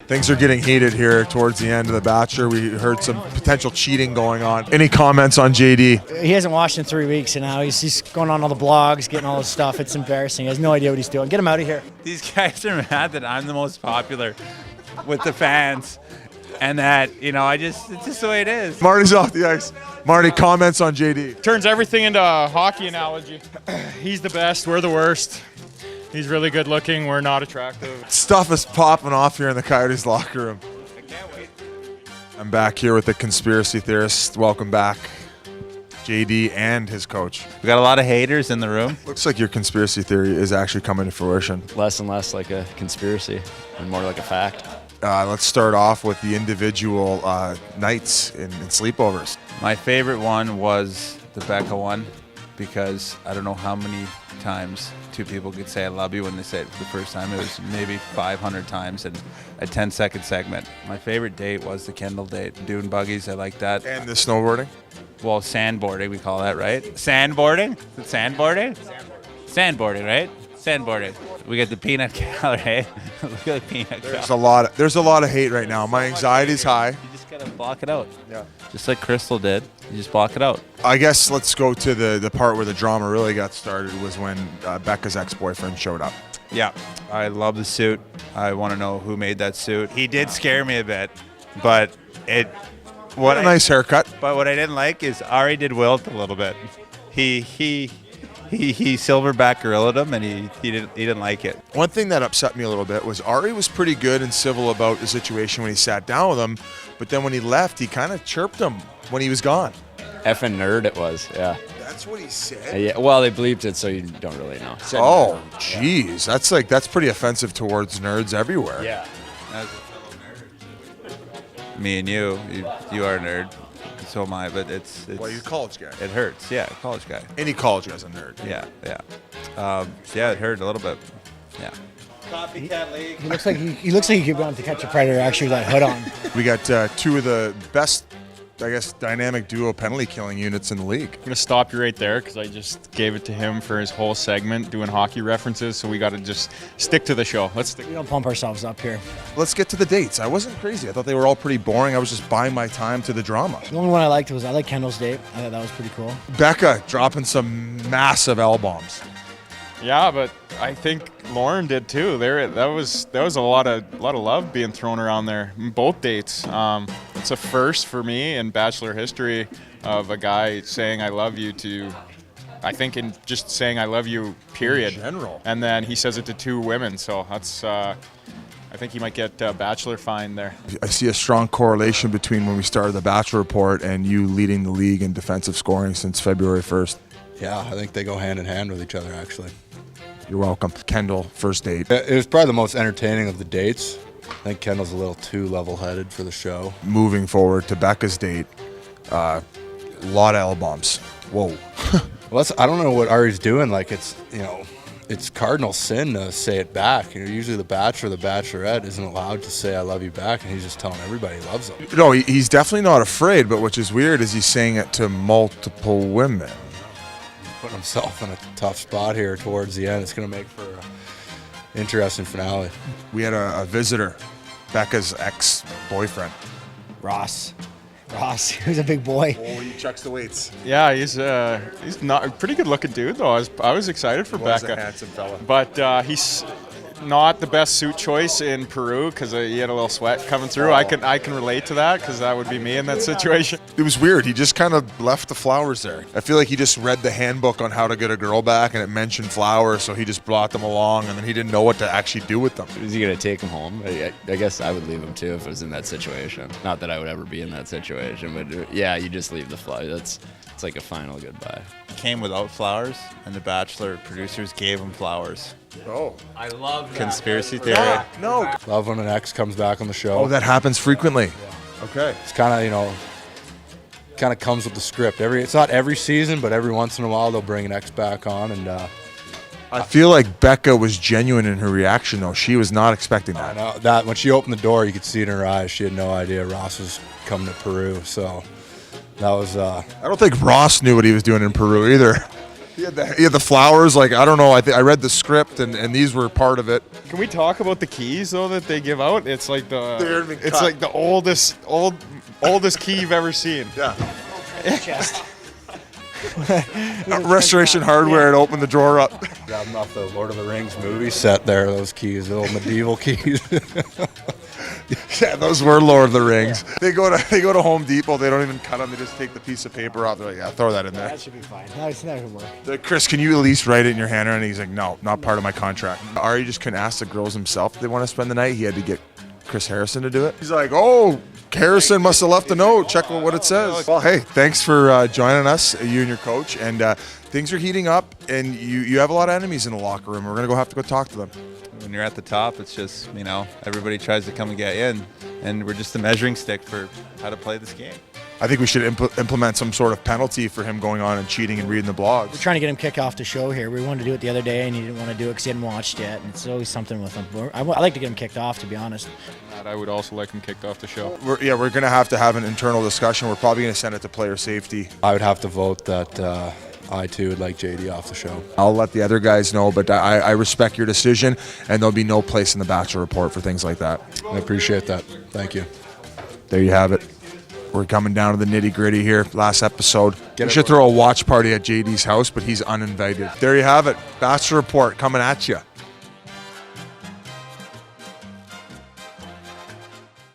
Things are getting heated here towards the end of The Bachelor. We heard some potential cheating going on. Any comments on JD? He hasn't washed in 3 weeks, and now he's going on all the blogs, getting all this stuff. It's embarrassing. He has no idea what he's doing. Get him out of here. These guys are mad that I'm the most popular with the fans, and that, it's just the way it is. Marty's off the ice. Marty, comments on JD? Turns everything into a hockey analogy. He's the best, we're the worst. He's really good looking, we're not attractive. Stuff is popping off here in the Coyotes locker room. I can't wait. I'm back here with the conspiracy theorist. Welcome back, JD and his coach. We got a lot of haters in the room. Looks like your conspiracy theory is actually coming to fruition. Less and less like a conspiracy and more like a fact. Let's start off with the individual nights and sleepovers. My favorite one was the Becca one, because I don't know how many times two people could say I love you when they say it for the first time. It was maybe 500 times in a 10-second segment. My favorite date was the Kendall date. Dune buggies, I like that. And the snowboarding? Well, sandboarding, we call that, right? Sandboarding? Is it sandboarding? Sandboarding, right? Sandboarding. We got the peanut gallery, eh? Look at the peanut gallery. There's a lot of hate right now. My anxiety's high. You just gotta block it out. Yeah. Just like Krystal did. You just block it out. I guess let's go to the part where the drama really got started was when Becca's ex-boyfriend showed up. Yeah, I love the suit. I want to know who made that suit. He did scare me a bit, but What a nice haircut. But what I didn't like is Ari did wilt a little bit. He silverback gorilla'd him, and he didn't like it. One thing that upset me a little bit was Ari was pretty good and civil about the situation when he sat down with him, but then when he left, he kind of chirped him when he was gone. Effing nerd it was, yeah. That's what he said? Yeah. Well, they bleeped it, so you don't really know. Oh, jeez. That's pretty offensive towards nerds everywhere. Yeah. As a fellow nerd, me and you are a nerd. So am I, but it's Well, you're a college guy. It hurts, yeah, college guy. Any college guy's a nerd. Yeah. Yeah, it hurt a little bit. Yeah. Copycat league. He looks like he could go on To Catch a Predator actually with that hood on. We got two of the best, I guess, dynamic duo penalty killing units in the league. I'm going to stop you right there because I just gave it to him for his whole segment doing hockey references, so we got to just stick to the show. Let's stick. We don't pump ourselves up here. Let's get to the dates. I wasn't crazy. I thought they were all pretty boring. I was just buying my time to the drama. The only one I liked was Kendall's date. I thought that was pretty cool. Becca dropping some massive L-bombs. Yeah, but I think Lauren did too. That was a lot of love being thrown around there. Both dates. It's a first for me in Bachelor history of a guy saying I love you to, I think, in just saying I love you, period. In general. And then he says it to two women. So that's. I think he might get a Bachelor fine there. I see a strong correlation between when we started the Bachelor Report and you leading the league in defensive scoring since February 1st. Yeah, I think they go hand in hand with each other, actually. You're welcome. Kendall, first date. It was probably the most entertaining of the dates. I think Kendall's a little too level-headed for the show. Moving forward to Becca's date, a lot of L-bombs. Whoa. Well, I don't know what Ari's doing. Like, it's cardinal sin to say it back. Usually the Bachelor, the Bachelorette isn't allowed to say I love you back, and he's just telling everybody he loves them. No, he's definitely not afraid, but which is weird is he's saying it to multiple women. Putting himself in a tough spot here towards the end. It's going to make for an interesting finale. We had a visitor, Becca's ex-boyfriend. Ross, who's a big boy. Oh, he checks the weights. Yeah, he's not a pretty good looking dude though. I was excited for Becca. He's a handsome fella. But he's not the best suit choice in Peru because he had a little sweat coming through. I can relate to that because that would be me in that situation. It was weird. He just kind of left the flowers there. I feel like he just read the handbook on how to get a girl back, and it mentioned flowers, so he just brought them along, and then he didn't know what to actually do with them. Is he going to take him home? I guess I would leave him too if I was in that situation. Not that I would ever be in that situation, but yeah, you just leave the flowers. It's like a final goodbye. Came without flowers, and the Bachelor producers gave him flowers. Oh. I love that. Conspiracy theory. No. Love when an ex comes back on the show. Oh, that happens frequently. Yeah. Okay. It's kind of comes with the script. It's not every season, but every once in a while they'll bring an ex back on, and I feel like Becca was genuine in her reaction, though. She was not expecting that. I know that when she opened the door, you could see it in her eyes. She had no idea Ross was coming to Peru. So that was. I don't think Ross knew what he was doing in Peru either. He had the flowers. Like, I don't know. I read the script, and these were part of it. Can we talk about the keys though that they give out? It's like They're been it's cut. like the oldest key you've ever seen. Yeah. Chest. Restoration Hardware. It opened the drawer up. Got them off the Lord of the Rings movie set there, those keys, the old medieval keys. Yeah, those were Lord of the Rings. They go to Home Depot. They don't even cut them. They just take the piece of paper off. They're like, yeah, throw that in there. That should be fine. That should work. Chris, can you at least write it in your hand? And he's like, no, not part of my contract. Ari just couldn't ask the girls himself if they want to spend the night. He had to get Chris Harrison to do it. He's like, oh, Harrison must have left a note. Check what it says. Well, hey, thanks for joining us, you and your coach. And things are heating up, and you have a lot of enemies in the locker room. We're going to have to go talk to them. When you're at the top, it's just, everybody tries to come and get in, and we're just the measuring stick for how to play this game. I think we should implement some sort of penalty for him going on and cheating and reading the blogs. We're trying to get him kicked off the show here. We wanted to do it the other day, and he didn't want to do it because he hadn't watched yet. And it's always something with him. I like to get him kicked off, to be honest. I would also like him kicked off the show. We're going to have an internal discussion. We're probably going to send it to player safety. I would have to vote that I too would like JD off the show. I'll let the other guys know, but I respect your decision, and there'll be no place in the Bachelor Report for things like that. I appreciate that. Thank you. There you have it. We're coming down to the nitty-gritty here. Last episode. We should it. throw a watch party at JD's house, but he's uninvited. There you have it. Bachelor Report coming at you.